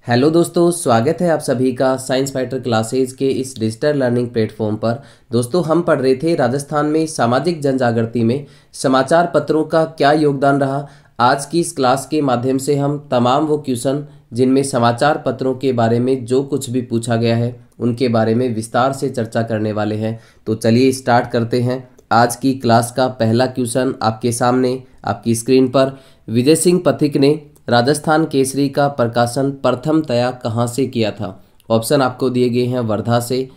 Hello दोस्तों, स्वागत है आप सभी का साइंस फाइटर क्लासेज के इस डिजिटल लर्निंग प्लेटफॉर्म पर। दोस्तों, हम पढ़ रहे थे राजस्थान में सामाजिक जनजागृति में समाचार पत्रों का क्या योगदान रहा। आज की इस क्लास के माध्यम से हम तमाम वो क्वेश्चन जिनमें समाचार पत्रों के बारे में जो कुछ भी पूछा गया है उनके बारे में विस्तार से चर्चा करने वाले हैं। तो चलिए स्टार्ट करते हैं। आज की क्लास का पहला क्वेश्चन आपके सामने आपकी स्क्रीन पर। विजय सिंह पथिक ने राजस्थान केसरी का प्रकाशन प्रथमतया कहाँ से किया था? ऑप्शन आपको दिए गए हैं वर्धा से,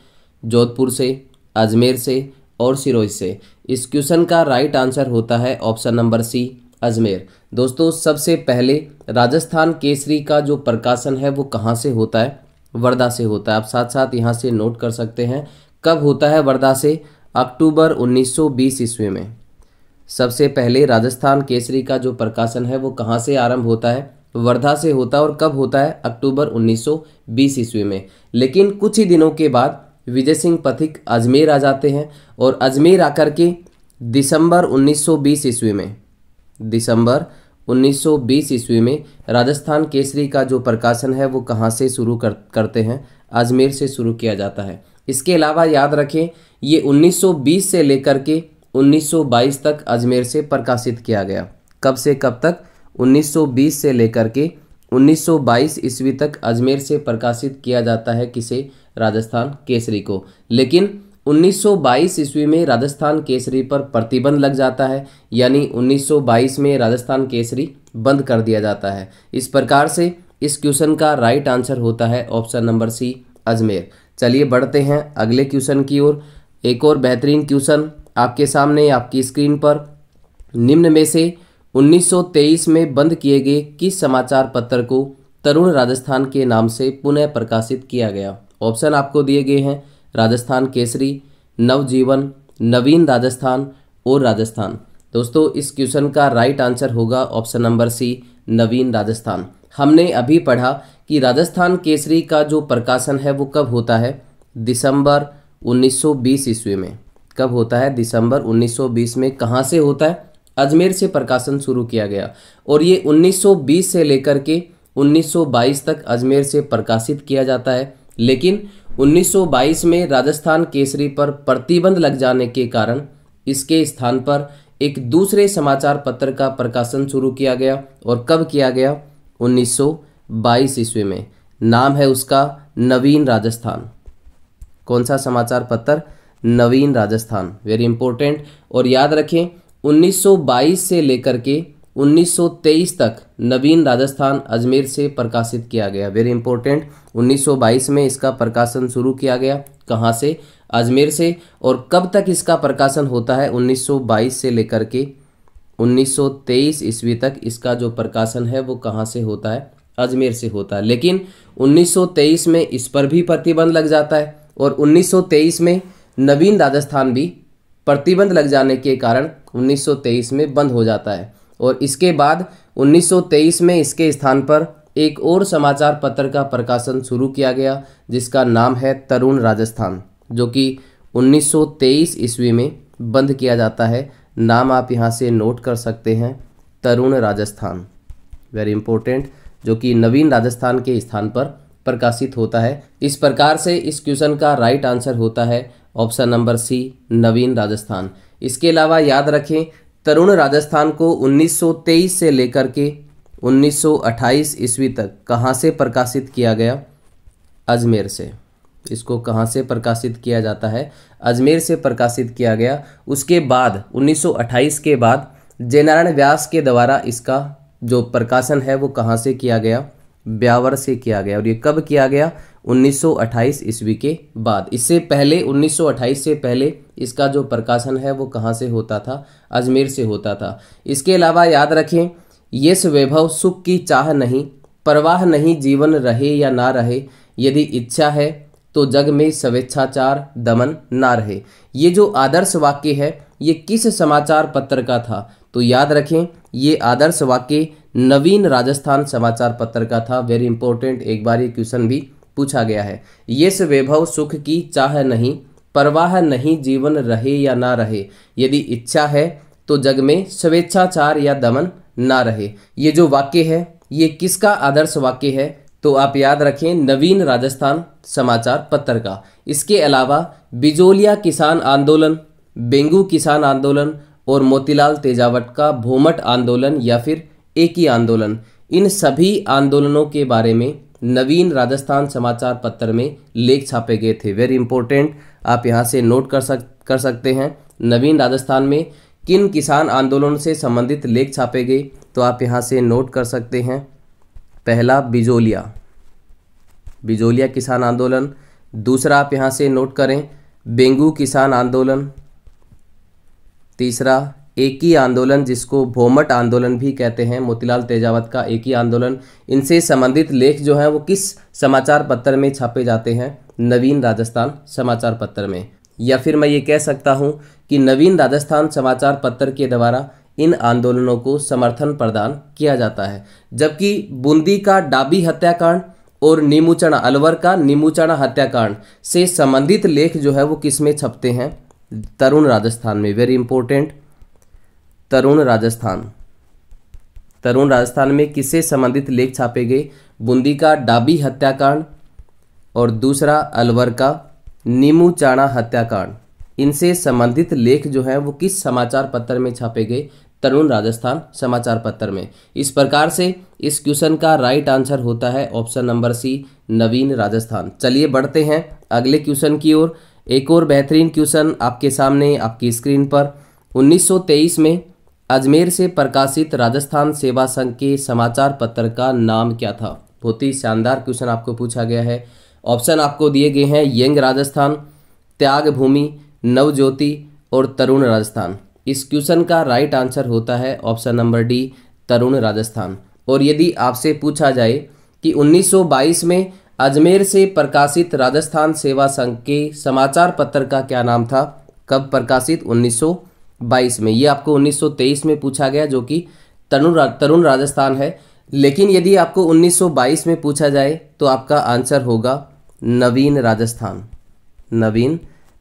जोधपुर से, अजमेर से और सिरोही से। इस क्वेश्चन का राइट आंसर होता है ऑप्शन नंबर सी, अजमेर। दोस्तों, सबसे पहले राजस्थान केसरी का जो प्रकाशन है वो कहाँ से होता है? वर्धा से होता है। आप साथ साथ यहाँ से नोट कर सकते हैं कब होता है वर्धा से? अक्टूबर 1920 ईस्वी में। सबसे पहले राजस्थान केसरी का जो प्रकाशन है वो कहाँ से आरंभ होता है? वर्धा से होता है। और कब होता है? अक्टूबर 1920 ईस्वी में। लेकिन कुछ ही दिनों के बाद विजय सिंह पथिक अजमेर आ जाते हैं और अजमेर आकर के दिसंबर 1920 ईस्वी में राजस्थान केसरी का जो प्रकाशन है वो कहाँ से शुरू करते हैं? अजमेर से शुरू किया जाता है। इसके अलावा याद रखें, ये 1920 से लेकर के 1922 तक अजमेर से प्रकाशित किया गया। कब से कब तक? 1920 से लेकर के 1922 ईस्वी तक अजमेर से प्रकाशित किया जाता है। किसे? राजस्थान केसरी को। लेकिन 1922 ईस्वी में राजस्थान केसरी पर प्रतिबंध लग जाता है, यानी 1922 में राजस्थान केसरी बंद कर दिया जाता है। इस प्रकार से इस क्वेश्चन का राइट आंसर होता है ऑप्शन नंबर सी, अजमेर। चलिए बढ़ते हैं अगले क्वेश्चन की ओर। एक और बेहतरीन क्वेश्चन आपके सामने आपकी स्क्रीन पर। निम्न में से 1923 में बंद किए गए किस समाचार पत्र को तरुण राजस्थान के नाम से पुनः प्रकाशित किया गया? ऑप्शन आपको दिए गए हैं राजस्थान केसरी, नवजीवन, नवीन राजस्थान और राजस्थान। दोस्तों, इस क्वेश्चन का राइट आंसर होगा ऑप्शन नंबर सी, नवीन राजस्थान। हमने अभी पढ़ा कि राजस्थान केसरी का जो प्रकाशन है वो कब होता है? दिसंबर 1920 ईस्वी में। कब होता है? दिसंबर 1920 में। कहाँ से होता है? अजमेर से प्रकाशन शुरू किया गया और ये 1920 से लेकर के 1922 तक अजमेर से प्रकाशित किया जाता है। लेकिन 1922 में राजस्थान केसरी पर प्रतिबंध लग जाने के कारण इसके स्थान पर एक दूसरे समाचार पत्र का प्रकाशन शुरू किया गया। और कब किया गया? 1922 ईस्वी में। नाम है उसका नवीन राजस्थान। कौन सा समाचार पत्र? नवीन राजस्थान। Very important. और याद रखें, 1922 से लेकर के 1923 तक नवीन राजस्थान अजमेर से प्रकाशित किया गया। Very important. 1922 में इसका प्रकाशन शुरू किया गया। कहाँ से? अजमेर से। और कब तक इसका प्रकाशन होता है? 1922 से लेकर के 1923 ईस्वी तक इसका जो प्रकाशन है वो कहाँ से होता है? अजमेर से होता है। लेकिन 1923 में इस पर भी प्रतिबंध लग जाता है और 1923 में नवीन राजस्थान भी प्रतिबंध लग जाने के कारण 1923 में बंद हो जाता है। और इसके बाद 1923 में इसके स्थान पर एक और समाचार पत्र का प्रकाशन शुरू किया गया जिसका नाम है तरुण राजस्थान, जो कि 1923 ईस्वी में बंद किया जाता है। नाम आप यहाँ से नोट कर सकते हैं, तरुण राजस्थान। Very important. जो कि नवीन राजस्थान के स्थान पर प्रकाशित होता है। इस प्रकार से इस क्वेश्चन का राइट आंसर होता है ऑप्शन नंबर सी, नवीन राजस्थान। इसके अलावा याद रखें, तरुण राजस्थान को 1923 से लेकर के 1928 ईस्वी तक कहाँ से प्रकाशित किया गया? अजमेर से। इसको कहाँ से प्रकाशित किया जाता है? अजमेर से प्रकाशित किया गया। उसके बाद 1928 के बाद जयनारायण व्यास के द्वारा इसका जो प्रकाशन है वो कहाँ से किया गया? ब्यावर से किया गया। और ये कब किया गया? 1928 ईस्वी के बाद। इससे पहले 1928 से पहले इसका जो प्रकाशन है वो कहाँ से होता था? अजमेर से होता था। इसके अलावा याद रखें, यश वैभव सुख की चाह नहीं, परवाह नहीं जीवन रहे या ना रहे, यदि इच्छा है तो जग में स्वेच्छाचार दमन ना रहे। ये जो आदर्श वाक्य है ये किस समाचार पत्र का था? तो याद रखें, ये आदर्श वाक्य नवीन राजस्थान समाचार पत्र का था। Very important. एक बार ये क्वेश्चन भी पूछा गया है। यश वैभव सुख की चाह नहीं, परवाह नहीं जीवन रहे या ना रहे, यदि इच्छा है तो जग में स्वेच्छाचार या दमन ना रहे। ये जो वाक्य है ये किसका आदर्श वाक्य है? तो आप याद रखें नवीन राजस्थान समाचार पत्र का। इसके अलावा बिजोलिया किसान आंदोलन, बेंगू किसान आंदोलन और मोतीलाल तेजावत का भोमट आंदोलन या फिर एक ही आंदोलन, इन सभी आंदोलनों के बारे में नवीन राजस्थान समाचार पत्र में लेख छापे गए थे। वेरी इंपॉर्टेंट, आप यहाँ से नोट कर सकते हैं नवीन राजस्थान में किन किसान आंदोलन से संबंधित लेख छापे गए, तो आप यहाँ से नोट कर सकते हैं। पहला बिजोलिया किसान आंदोलन, दूसरा आप यहाँ से नोट करें बेंगू किसान आंदोलन, तीसरा एक ही आंदोलन जिसको भोमट आंदोलन भी कहते हैं, मोतीलाल तेजावत का एक ही आंदोलन। इनसे संबंधित लेख जो हैं वो किस समाचार पत्र में छापे जाते हैं? नवीन राजस्थान समाचार पत्र में। या फिर मैं ये कह सकता हूँ कि नवीन राजस्थान समाचार पत्र के द्वारा इन आंदोलनों को समर्थन प्रदान किया जाता है। जबकि बूंदी का डाबी हत्याकांड और नीमूचना, अलवर का नीमूचना हत्याकांड से संबंधित लेख जो है वो किस में छपते हैं? तरुण राजस्थान में। वेरी इंपॉर्टेंट, तरुण राजस्थान में किससे संबंधित लेख छापे गए? बूंदी का डाबी हत्याकांड और दूसरा अलवर का नीमूचाणा हत्याकांड। इनसे संबंधित लेख जो है वो किस समाचार पत्र में छापे गए? तरुण राजस्थान समाचार पत्र में। इस प्रकार से इस क्वेश्चन का राइट आंसर होता है ऑप्शन नंबर सी, नवीन राजस्थान। चलिए बढ़ते हैं अगले क्वेश्चन की ओर। एक और बेहतरीन क्वेश्चन आपके सामने आपकी स्क्रीन पर। 1923 में अजमेर से प्रकाशित राजस्थान सेवा संघ के समाचार पत्र का नाम क्या था? बहुत ही शानदार क्वेश्चन आपको पूछा गया है। ऑप्शन आपको दिए गए हैं यंग राजस्थान, त्याग भूमि, नवज्योति और तरुण राजस्थान। इस क्वेश्चन का राइट आंसर होता है ऑप्शन नंबर डी, तरुण राजस्थान। और यदि आपसे पूछा जाए कि 1922 में अजमेर से प्रकाशित राजस्थान सेवा संघ के समाचार पत्र का क्या नाम था? कब प्रकाशित? 1922 में। ये आपको 1923 में पूछा गया जो कि तरुण राजस्थान है। लेकिन यदि आपको 1922 में पूछा जाए तो आपका आंसर होगा नवीन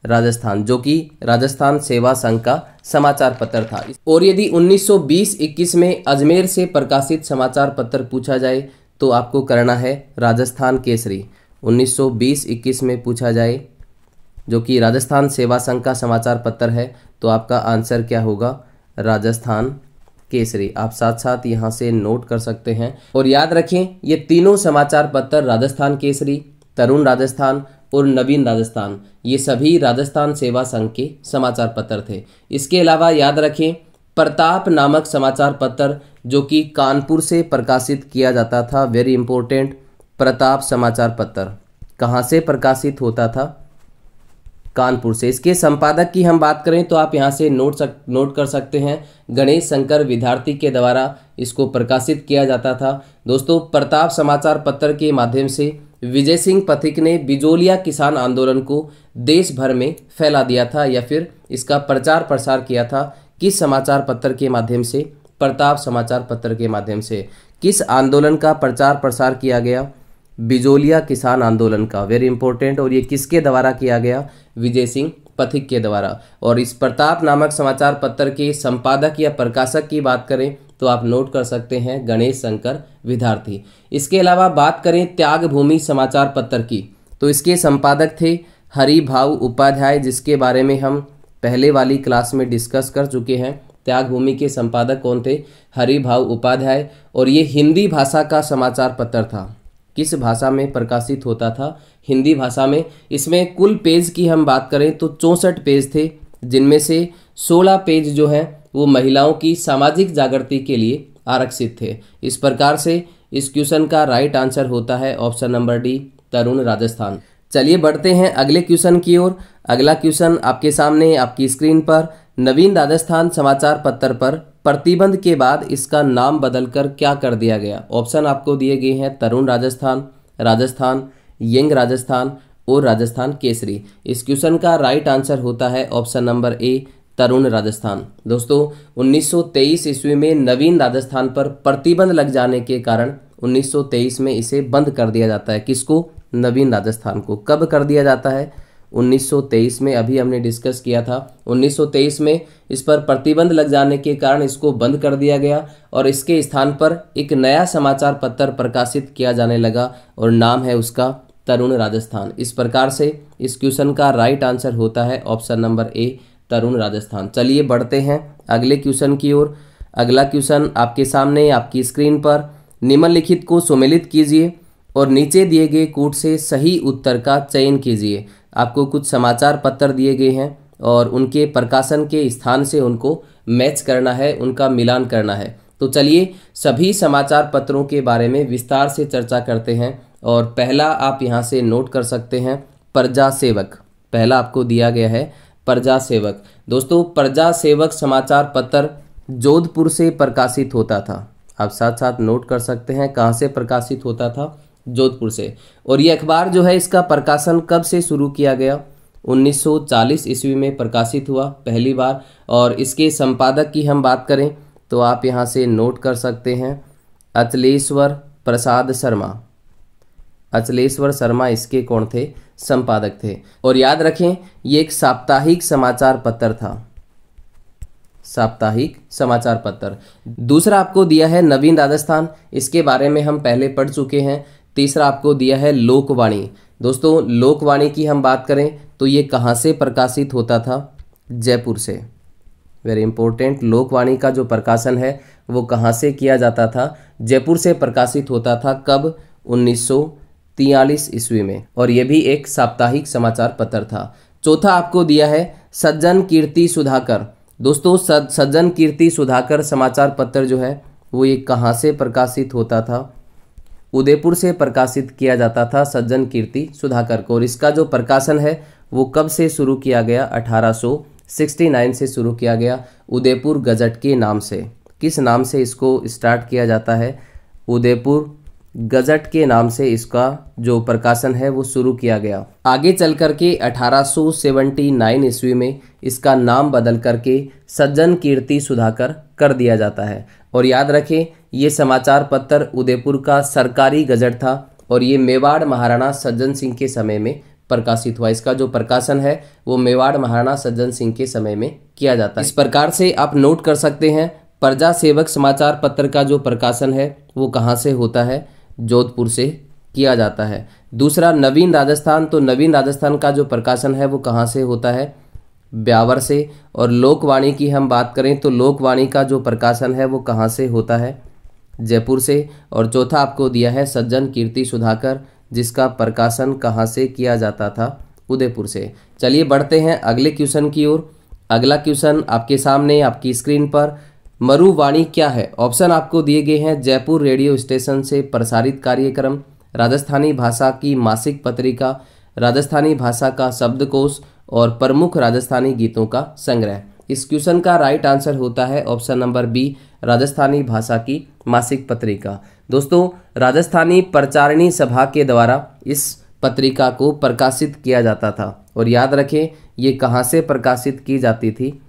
राजस्थान, जो कि राजस्थान सेवा संघ का समाचार पत्र था। और यदि 1920-21 में अजमेर से प्रकाशित समाचार पत्र पूछा जाए तो आपको करना है राजस्थान केसरी। 1920-21 में पूछा जाए जो कि राजस्थान सेवा संघ का समाचार पत्र है तो आपका आंसर क्या होगा? राजस्थान केसरी। आप साथ साथ यहाँ से नोट कर सकते हैं। और याद रखें ये तीनों समाचार पत्र राजस्थान केसरी, तरुण राजस्थान और नवीन राजस्थान, ये सभी राजस्थान सेवा संघ के समाचार पत्र थे। इसके अलावा याद रखें प्रताप नामक समाचार पत्र जो कि कानपुर से प्रकाशित किया जाता था। वेरी इंपॉर्टेंट, प्रताप समाचार पत्र कहाँ से प्रकाशित होता था? कानपुर से। इसके संपादक की हम बात करें तो आप यहाँ से नोट कर सकते हैं गणेश शंकर विद्यार्थी के द्वारा इसको प्रकाशित किया जाता था। दोस्तों, प्रताप समाचार पत्र के माध्यम से विजय सिंह पथिक ने बिजोलिया किसान आंदोलन को देश भर में फैला दिया था या फिर इसका प्रचार प्रसार किया था। किस समाचार पत्र के माध्यम से? प्रताप समाचार पत्र के माध्यम से। किस आंदोलन का प्रचार प्रसार किया गया? बिजोलिया किसान आंदोलन का। Very important. और ये किसके द्वारा किया गया? विजय सिंह पथिक के द्वारा। और इस प्रताप नामक समाचार पत्र के संपादक या प्रकाशक की बात करें तो आप नोट कर सकते हैं गणेश शंकर विद्यार्थी। इसके अलावा बात करें त्याग भूमि समाचार पत्र की तो इसके संपादक थे हरिभाऊ उपाध्याय, जिसके बारे में हम पहले वाली क्लास में डिस्कस कर चुके हैं। त्याग भूमि के संपादक कौन थे? हरिभाऊ उपाध्याय। और ये हिंदी भाषा का समाचार पत्र था। किस भाषा में प्रकाशित होता था? हिंदी भाषा में। इसमें कुल पेज की हम बात करें तो 64 पेज थे, जिनमें से 16 पेज जो हैं वो महिलाओं की सामाजिक जागृति के लिए आरक्षित थे। इस प्रकार से इस क्वेश्चन का राइट आंसर होता है ऑप्शन नंबर डी, तरुण राजस्थान। चलिए बढ़ते हैं अगले क्वेश्चन की ओर। अगला क्वेश्चन आपके सामने आपकी स्क्रीन पर। नवीन राजस्थान समाचार पत्र पर प्रतिबंध के बाद इसका नाम बदलकर क्या कर दिया गया? ऑप्शन आपको दिए गए हैं तरुण राजस्थान, यंग राजस्थान और राजस्थान केसरी। इस क्वेश्चन का राइट आंसर होता है ऑप्शन नंबर ए, तरुण राजस्थान। दोस्तों, 1923 ईस्वी में नवीन राजस्थान पर प्रतिबंध लग जाने के कारण 1923 में इसे बंद कर दिया जाता है। किसको? नवीन राजस्थान को। कब कर दिया जाता है? 1923 में, अभी हमने डिस्कस किया था। 1923 में इस पर प्रतिबंध लग जाने के कारण इसको बंद कर दिया गया और इसके स्थान पर एक नया समाचार पत्र प्रकाशित किया जाने लगा और नाम है उसका तरुण राजस्थान। इस प्रकार से इस क्वेश्चन का राइट आंसर होता है ऑप्शन नंबर ए, तरुण राजस्थान। चलिए बढ़ते हैं अगले क्वेश्चन की ओर। अगला क्वेश्चन आपके सामने आपकी स्क्रीन पर, निम्नलिखित को सुमेलित कीजिए और नीचे दिए गए कूट से सही उत्तर का चयन कीजिए। आपको कुछ समाचार पत्र दिए गए हैं और उनके प्रकाशन के स्थान से उनको मैच करना है, उनका मिलान करना है। तो चलिए सभी समाचार पत्रों के बारे में विस्तार से चर्चा करते हैं। और पहला आप यहाँ से नोट कर सकते हैं, प्रजा सेवक। पहला आपको दिया गया है प्रजा सेवक। दोस्तों प्रजा सेवक समाचार पत्र जोधपुर से प्रकाशित होता था। आप साथ साथ नोट कर सकते हैं कहाँ से प्रकाशित होता था, जोधपुर से। और ये अखबार जो है इसका प्रकाशन कब से शुरू किया गया, 1940 ईस्वी में प्रकाशित हुआ पहली बार। और इसके संपादक की हम बात करें तो आप यहाँ से नोट कर सकते हैं अचलेश्वर प्रसाद शर्मा। अचलेश्वर शर्मा इसके कौन थे, संपादक थे। और याद रखें ये एक साप्ताहिक समाचार पत्र था, साप्ताहिक समाचार पत्र। दूसरा आपको दिया है नवीन राजस्थान, इसके बारे में हम पहले पढ़ चुके हैं। तीसरा आपको दिया है लोकवाणी। दोस्तों लोकवाणी की हम बात करें तो ये कहाँ से प्रकाशित होता था, जयपुर से। वेरी इंपॉर्टेंट, लोकवाणी का जो प्रकाशन है वो कहाँ से किया जाता था, जयपुर से प्रकाशित होता था। कब, 1943 ईस्वी में। और ये भी एक साप्ताहिक समाचार पत्र था। चौथा आपको दिया है सज्जन कीर्ति सुधाकर। दोस्तों सज्जन कीर्ति सुधाकर समाचार पत्र जो है वो ये कहाँ से प्रकाशित होता था, उदयपुर से प्रकाशित किया जाता था सज्जन कीर्ति सुधाकर को। और इसका जो प्रकाशन है वो कब से शुरू किया गया, 1869 से शुरू किया गया, उदयपुर गजट के नाम से। किस नाम से इसको स्टार्ट किया जाता है, उदयपुर गजट के नाम से इसका जो प्रकाशन है वो शुरू किया गया। आगे चल करके 1879 ईस्वी में इसका नाम बदल करके सज्जन कीर्ति सुधाकर कर दिया जाता है। और याद रखें ये समाचार पत्र उदयपुर का सरकारी गजट था और ये मेवाड़ महाराणा सज्जन सिंह के समय में प्रकाशित हुआ। इसका जो प्रकाशन है वो मेवाड़ महाराणा सज्जन सिंह के समय में किया जाता है। इस प्रकार से आप नोट कर सकते हैं प्रजा सेवक समाचार पत्र का जो प्रकाशन है वो कहाँ से होता है, जोधपुर से किया जाता है। दूसरा नवीन राजस्थान, तो नवीन राजस्थान का जो प्रकाशन है वो कहाँ से होता है, ब्यावर से। और लोकवाणी की हम बात करें तो लोकवाणी का जो प्रकाशन है वो कहाँ से होता है, जयपुर से। और चौथा आपको दिया है सज्जन कीर्ति सुधाकर, जिसका प्रकाशन कहाँ से किया जाता था, उदयपुर से। चलिए बढ़ते हैं अगले क्वेश्चन की ओर। अगला क्वेश्चन आपके सामने आपकी स्क्रीन पर, मरुवाणी क्या है। ऑप्शन आपको दिए गए हैं, जयपुर रेडियो स्टेशन से प्रसारित कार्यक्रम, राजस्थानी भाषा की मासिक पत्रिका, राजस्थानी भाषा का शब्दकोश और प्रमुख राजस्थानी गीतों का संग्रह। इस क्वेश्चन का राइट आंसर होता है ऑप्शन नंबर बी, राजस्थानी भाषा की मासिक पत्रिका। दोस्तों राजस्थानी प्रचारणी सभा के द्वारा इस पत्रिका को प्रकाशित किया जाता था। और याद रखें ये कहाँ से प्रकाशित की जाती थी,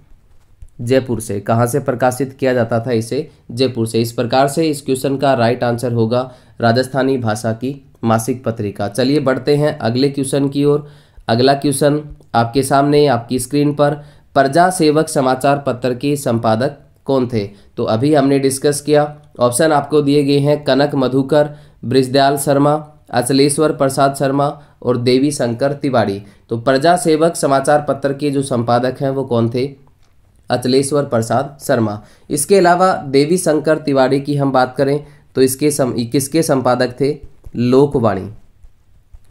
जयपुर से। कहाँ से प्रकाशित किया जाता था इसे, जयपुर से। इस प्रकार से इस क्वेश्चन का राइट आंसर होगा राजस्थानी भाषा की मासिक पत्रिका। चलिए बढ़ते हैं अगले क्वेश्चन की ओर। अगला क्वेश्चन आपके सामने आपकी स्क्रीन पर, प्रजा सेवक समाचार पत्र के संपादक कौन थे। तो अभी हमने डिस्कस किया। ऑप्शन आपको दिए गए हैं, कनक मधुकर, बृजदयाल शर्मा, अचलेश्वर प्रसाद शर्मा और देवी शंकर तिवारी। तो प्रजा सेवक समाचार पत्र के जो संपादक हैं वो कौन थे, अचलेश्वर प्रसाद शर्मा। इसके अलावा देवी शंकर तिवारी की हम बात करें तो किसके संपादक थे, लोकवाणी।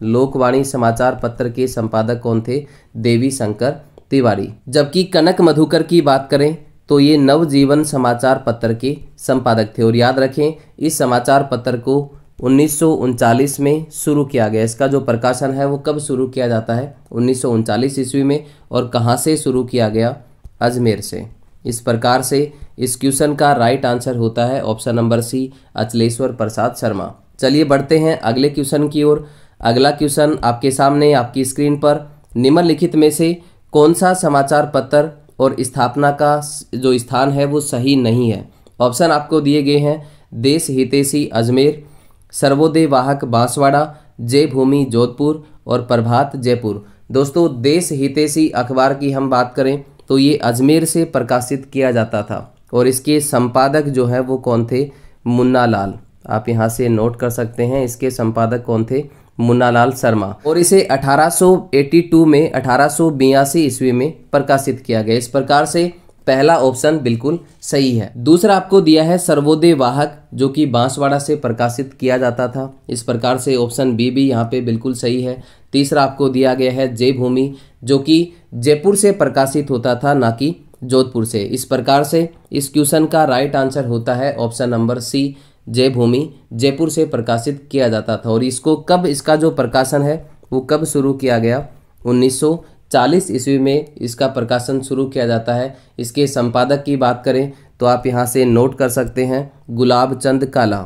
लोकवाणी समाचार पत्र के संपादक कौन थे, देवी शंकर तिवारी। जबकि कनक मधुकर की बात करें तो ये नवजीवन समाचार पत्र के संपादक थे। और याद रखें इस समाचार पत्र को 1939 में शुरू किया गया। इसका जो प्रकाशन है वो कब शुरू किया जाता है, 1939 ईस्वी में। और कहाँ से शुरू किया गया, अजमेर से। इस प्रकार से इस क्वेश्चन का राइट आंसर होता है option number C, Achleshwar Prasad Sharma. चलिए बढ़ते हैं अगले क्वेश्चन की ओर। अगला क्वेश्चन आपके सामने आपकी स्क्रीन पर, निम्नलिखित में से कौन सा समाचार पत्र और स्थापना का जो स्थान है वो सही नहीं है। ऑप्शन आपको दिए गए हैं, देश हितैषी अजमेर, सर्वोदय वाहक बांसवाड़ा, जय भूमि जोधपुर और प्रभात जयपुर। दोस्तों देश हितैषी अखबार की हम बात करें तो ये अजमेर से प्रकाशित किया जाता था और इसके संपादक जो है वो कौन थे? मुन्ना लाल। आप यहाँ से नोट कर सकते हैं, इसके संपादक कौन थे? मुन्ना लाल शर्मा। और इसे 1882 में 1882 ईस्वी में प्रकाशित किया गया। इस प्रकार से पहला ऑप्शन बिल्कुल सही है। दूसरा आपको दिया है सर्वोदय वाहक, जो कि बांसवाड़ा से प्रकाशित किया जाता था। इस प्रकार से ऑप्शन बी भी यहाँ पे बिल्कुल सही है। तीसरा आपको दिया गया है जय भूमि, जो कि जयपुर से प्रकाशित होता था, ना कि जोधपुर से। इस प्रकार से इस क्वेश्चन का राइट आंसर होता है ऑप्शन नंबर सी, जय भूमि जयपुर से प्रकाशित किया जाता था। और इसको कब, इसका जो प्रकाशन है वो कब शुरू किया गया? 1940 ईस्वी में इसका प्रकाशन शुरू किया जाता है। इसके संपादक की बात करें तो आप यहाँ से नोट कर सकते हैं गुलाब चंद काला।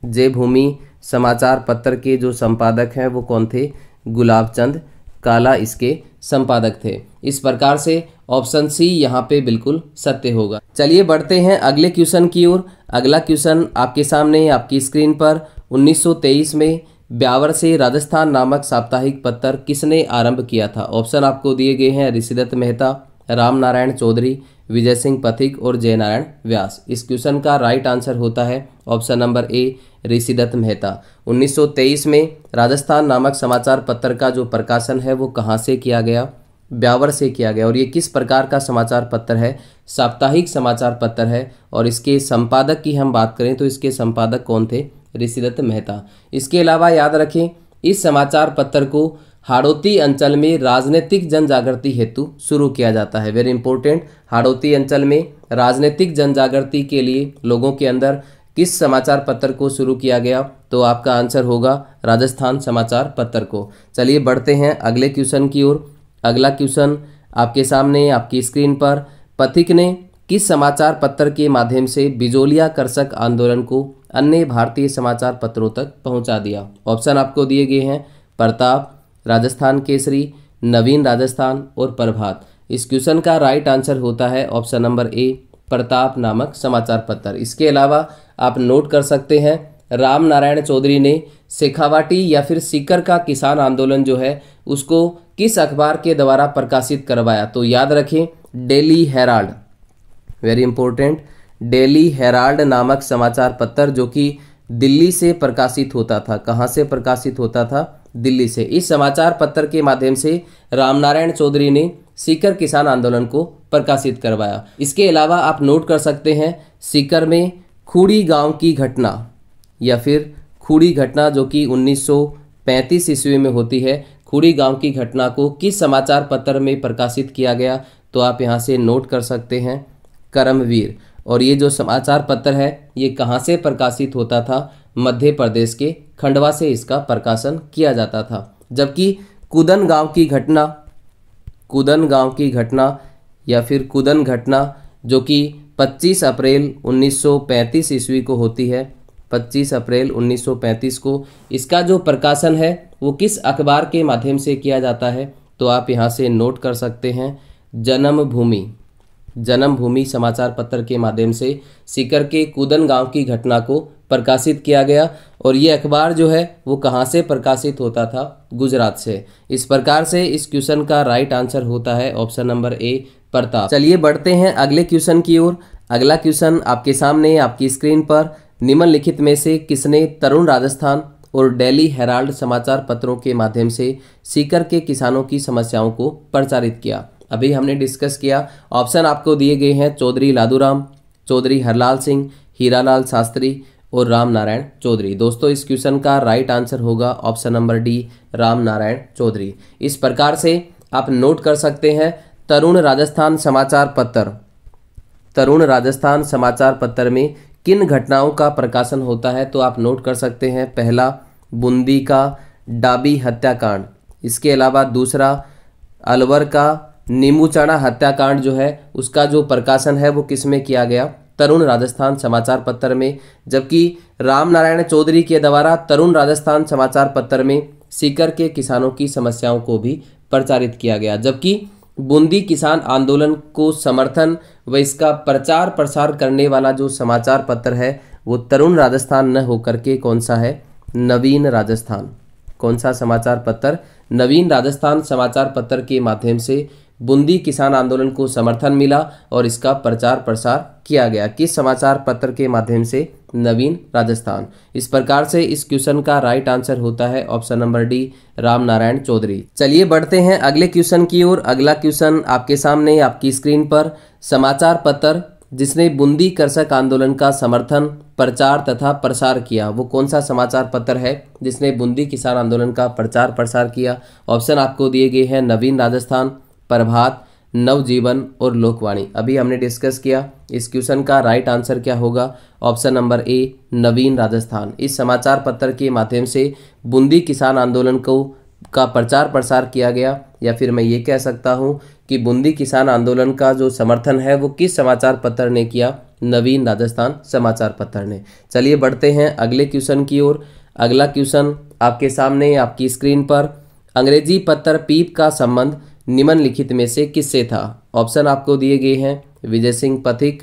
जय भूमि समाचार पत्र के जो संपादक हैं वो कौन थे? गुलाब चंद काला इसके संपादक थे। इस प्रकार से ऑप्शन सी यहाँ पे बिल्कुल सत्य होगा। चलिए बढ़ते हैं अगले क्वेश्चन की ओर। अगला क्वेश्चन आपके सामने आपकी स्क्रीन पर 1923 में ब्यावर से राजस्थान नामक साप्ताहिक पत्र किसने आरंभ किया था? ऑप्शन आपको दिए गए हैं ऋषिदत्त मेहता, राम नारायण चौधरी, विजय सिंह पथिक और जयनारायण व्यास। इस क्वेश्चन का राइट आंसर होता है option number A, Rishi Dutt Mehta. 1923 में राजस्थान नामक समाचार पत्र का जो प्रकाशन है वो कहाँ से किया गया? ब्यावर से किया गया। और ये किस प्रकार का समाचार पत्र है? साप्ताहिक समाचार पत्र है। और इसके संपादक की हम बात करें तो इसके संपादक कौन थे? ऋषिदत्त मेहता। इसके अलावा याद रखें, इस समाचार पत्र को हाड़ौती अंचल में राजनीतिक जन जागृति हेतु शुरू किया जाता है। वेरी इंपॉर्टेंट, हाड़ौती अंचल में राजनीतिक जन जागृति के लिए लोगों के अंदर किस समाचार पत्र को शुरू किया गया? तो आपका आंसर होगा राजस्थान समाचार पत्र को। चलिए बढ़ते हैं अगले क्वेश्चन की ओर। अगला क्वेश्चन आपके सामने आपकी स्क्रीन पर, पथिक ने किस समाचार पत्र के माध्यम से बिजोलिया कर्षक आंदोलन को अन्य भारतीय समाचार पत्रों तक पहुंचा दिया? ऑप्शन आपको दिए गए हैं प्रताप, राजस्थान केसरी, नवीन राजस्थान और प्रभात। इस क्वेश्चन का राइट आंसर होता है ऑप्शन नंबर ए, प्रताप नामक समाचार पत्र। इसके अलावा आप नोट कर सकते हैं राम नारायण चौधरी ने शेखावाटी या फिर सीकर का किसान आंदोलन जो है उसको किस अखबार के द्वारा प्रकाशित करवाया? तो याद रखें daily Herald. Very important, daily Herald नामक समाचार पत्र जो कि दिल्ली से प्रकाशित होता था। कहाँ से प्रकाशित होता था? दिल्ली से। इस समाचार पत्र के माध्यम से रामनारायण चौधरी ने सीकर किसान आंदोलन को प्रकाशित करवाया। इसके अलावा आप नोट कर सकते हैं सीकर में खूड़ी गांव की घटना या फिर खूड़ी घटना जो कि 1935 ईस्वी में होती है। खूड़ी गांव की घटना को किस समाचार पत्र में प्रकाशित किया गया? तो आप यहाँ से नोट कर सकते हैं कर्मवीर। और ये जो समाचार पत्र है ये कहाँ से प्रकाशित होता था? मध्य प्रदेश के खंडवा से इसका प्रकाशन किया जाता था। जबकि कुदन गांव की घटना या फिर कुदन घटना जो कि 25 अप्रैल 1935 ईस्वी को होती है, 25 अप्रैल 1935 को, इसका जो प्रकाशन है वो किस अखबार के माध्यम से किया जाता है? तो आप यहाँ से नोट कर सकते हैं जन्मभूमि समाचार पत्र के माध्यम से सीकर के कुदन गांव की घटना को प्रकाशित किया गया। और ये अखबार जो है वो कहाँ से प्रकाशित होता था? गुजरात से। इस प्रकार से इस क्वेश्चन का राइट आंसर होता है ऑप्शन नंबर ए, प्रताप। चलिए बढ़ते हैं अगले क्वेश्चन की ओर। अगला क्वेश्चन आपके सामने आपकी स्क्रीन पर, निम्नलिखित में से किसने तरुण राजस्थान और डेली हेराल्ड समाचार पत्रों के माध्यम से सीकर के किसानों की समस्याओं को प्रचारित किया? अभी हमने डिस्कस किया। ऑप्शन आपको दिए गए हैं चौधरी लादूराम, चौधरी हरलाल सिंह, हीरालाल शास्त्री और राम नारायण चौधरी। दोस्तों इस क्वेश्चन का राइट आंसर होगा option number D, Ram Narayan Chaudhary. इस प्रकार से आप नोट कर सकते हैं तरुण राजस्थान समाचार पत्र में किन घटनाओं का प्रकाशन होता है? तो आप नोट कर सकते हैं पहला बूंदी का डाबी हत्याकांड, इसके अलावा दूसरा अलवर का नीमूचढ़ा हत्याकांड जो है उसका जो प्रकाशन है वो किस में किया गया? तरुण राजस्थान समाचार पत्र में। जबकि राम नारायण चौधरी के द्वारा तरुण राजस्थान समाचार पत्र में सीकर के किसानों की समस्याओं को भी प्रचारित किया गया। जबकि बूंदी किसान आंदोलन को समर्थन व इसका प्रचार प्रसार करने वाला जो समाचार पत्र है वो तरुण राजस्थान न होकर के कौन सा है? नवीन राजस्थान। कौन सा समाचार पत्र? नवीन राजस्थान समाचार पत्र के माध्यम से बूंदी किसान आंदोलन को समर्थन मिला और इसका प्रचार प्रसार किया गया? किस समाचार पत्र के माध्यम से? नवीन राजस्थान। इस प्रकार से इस क्वेश्चन का राइट आंसर होता है option number D, Ram Narayan Chaudhary. चलिए बढ़ते हैं अगले क्वेश्चन की ओर। अगला क्वेश्चन आपके सामने आपकी स्क्रीन पर, समाचार पत्र जिसने बूंदी कृषक आंदोलन का समर्थन, प्रचार तथा प्रसार किया, वो कौन सा समाचार पत्र है जिसने बूंदी किसान आंदोलन का प्रचार प्रसार किया? ऑप्शन आपको दिए गए हैं नवीन राजस्थान, प्रभात, नवजीवन और लोकवाणी। अभी हमने डिस्कस किया, इस क्वेश्चन का राइट आंसर क्या होगा? ऑप्शन नंबर ए, नवीन राजस्थान। इस समाचार पत्र के माध्यम से बूंदी किसान आंदोलन का प्रचार प्रसार किया गया, या फिर मैं ये कह सकता हूँ कि बूंदी किसान आंदोलन का जो समर्थन है वो किस समाचार पत्र ने किया? नवीन राजस्थान समाचार पत्र ने। चलिए बढ़ते हैं अगले क्वेश्चन की ओर। अगला क्वेश्चन आपके सामने आपकी स्क्रीन पर, अंग्रेजी पत्र पीप का संबंध निम्नलिखित में से किससे था? ऑप्शन आपको दिए गए हैं विजय सिंह पथिक,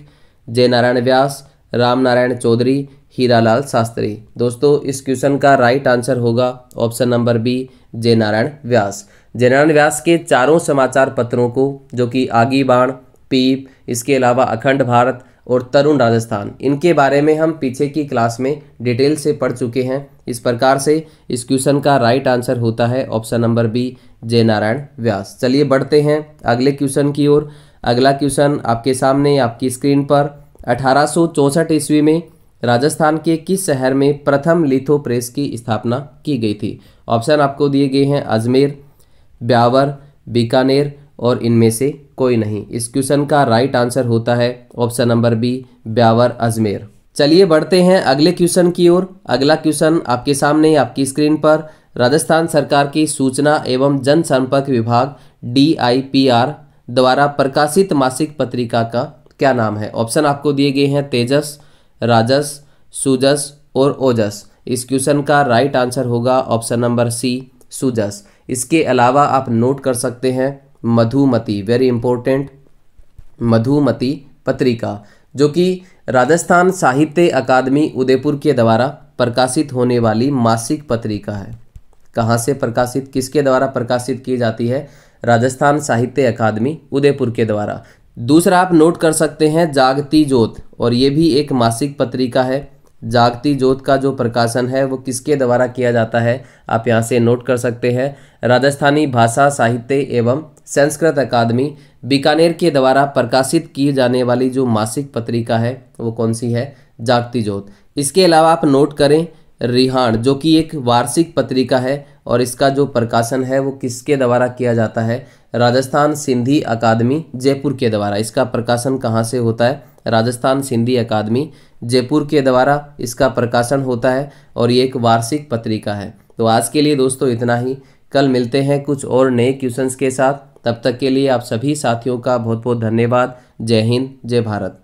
जय नारायण व्यास, राम नारायण चौधरी, हीरालाल शास्त्री। दोस्तों इस क्वेश्चन का राइट आंसर होगा ऑप्शन नंबर बी, जय नारायण व्यास। जय नारायण व्यास के चारों समाचार पत्रों को, जो कि आगी बाण, पीप, इसके अलावा अखंड भारत और तरुण राजस्थान, इनके बारे में हम पीछे की क्लास में डिटेल से पढ़ चुके हैं। इस प्रकार से इस क्वेश्चन का राइट आंसर होता है ऑप्शन नंबर बी, जय नारायण व्यास। चलिए बढ़ते हैं अगले क्वेश्चन की ओर। अगला क्वेश्चन आपके सामने आपकी स्क्रीन पर, 1864 ईस्वी में राजस्थान के किस शहर में प्रथम लिथो प्रेस की स्थापना की गई थी? ऑप्शन आपको दिए गए हैं अजमेर, ब्यावर, बीकानेर और इनमें से कोई नहीं। इस क्वेश्चन का राइट आंसर होता है option number B, Beawar, Ajmer. चलिए बढ़ते हैं अगले क्वेश्चन की ओर। अगला क्वेश्चन आपके सामने आपकी स्क्रीन पर, राजस्थान सरकार की सूचना एवं जनसंपर्क विभाग DIPR द्वारा प्रकाशित मासिक पत्रिका का क्या नाम है? ऑप्शन आपको दिए गए हैं तेजस, राजस, सुजस और ओजस। इस क्वेश्चन का राइट आंसर होगा ऑप्शन नंबर सी, सुजस। इसके अलावा आप नोट कर सकते हैं मधुमती, वेरी इंपॉर्टेंट, मधुमती पत्रिका, जो कि राजस्थान साहित्य अकादमी उदयपुर के द्वारा प्रकाशित होने वाली मासिक पत्रिका है। कहाँ से प्रकाशित, किसके द्वारा प्रकाशित की जाती है? राजस्थान साहित्य अकादमी उदयपुर के द्वारा। दूसरा आप नोट कर सकते हैं जागती ज्योत, और ये भी एक मासिक पत्रिका है। जागती ज्योत का जो प्रकाशन है वो किसके द्वारा किया जाता है? आप यहाँ से नोट कर सकते हैं राजस्थानी भाषा साहित्य एवं संस्कृत अकादमी बीकानेर के द्वारा प्रकाशित की जाने वाली जो मासिक पत्रिका है वो कौन सी है? जागती ज्योत। इसके अलावा आप नोट करें रिहाण, जो कि एक वार्षिक पत्रिका है, और इसका जो प्रकाशन है वो किसके द्वारा किया जाता है? राजस्थान सिंधी अकादमी जयपुर के द्वारा। इसका प्रकाशन कहाँ से होता है? राजस्थान सिंधी अकादमी जयपुर के द्वारा इसका प्रकाशन होता है, और ये एक वार्षिक पत्रिका है। तो आज के लिए दोस्तों इतना ही। कल मिलते हैं कुछ और नए क्वेश्चंस के साथ। तब तक के लिए आप सभी साथियों का बहुत बहुत धन्यवाद। जय हिंद, जय भारत।